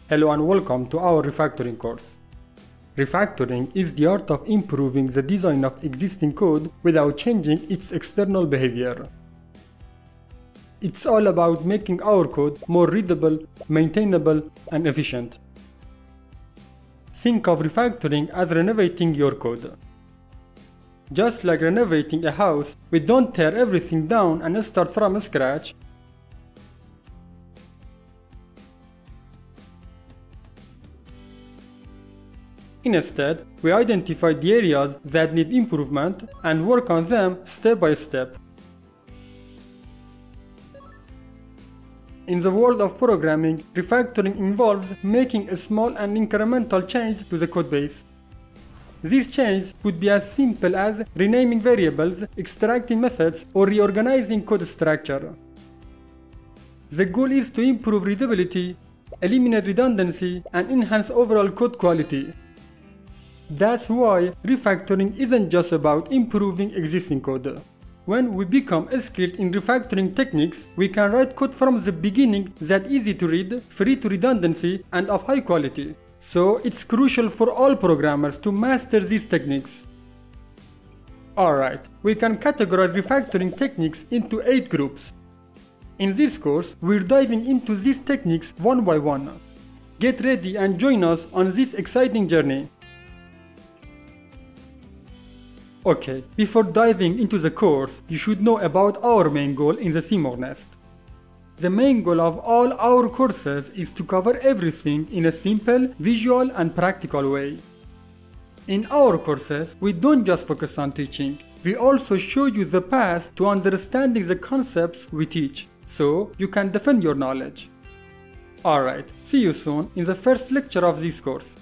Hello and welcome to our refactoring course. Refactoring is the art of improving the design of existing code without changing its external behavior. It's all about making our code more readable, maintainable, and efficient. Think of refactoring as renovating your code. Just like renovating a house, we don't tear everything down and start from scratch. Instead, we identify the areas that need improvement and work on them step by step. In the world of programming, refactoring involves making a small and incremental change to the codebase. These changes could be as simple as renaming variables, extracting methods, or reorganizing code structure. The goal is to improve readability, eliminate redundancy, and enhance overall code quality. That's why refactoring isn't just about improving existing code. When we become skilled in refactoring techniques, we can write code from the beginning that's easy to read, free to redundancy, and of high quality. So it's crucial for all programmers to master these techniques. Alright, we can categorize refactoring techniques into 8 groups. In this course, we're diving into these techniques one by one. Get ready and join us on this exciting journey. Okay, before diving into the course, you should know about our main goal in the Seymour Nest. The main goal of all our courses is to cover everything in a simple, visual, and practical way. In our courses, we don't just focus on teaching, we also show you the path to understanding the concepts we teach, so you can defend your knowledge. Alright, see you soon in the first lecture of this course.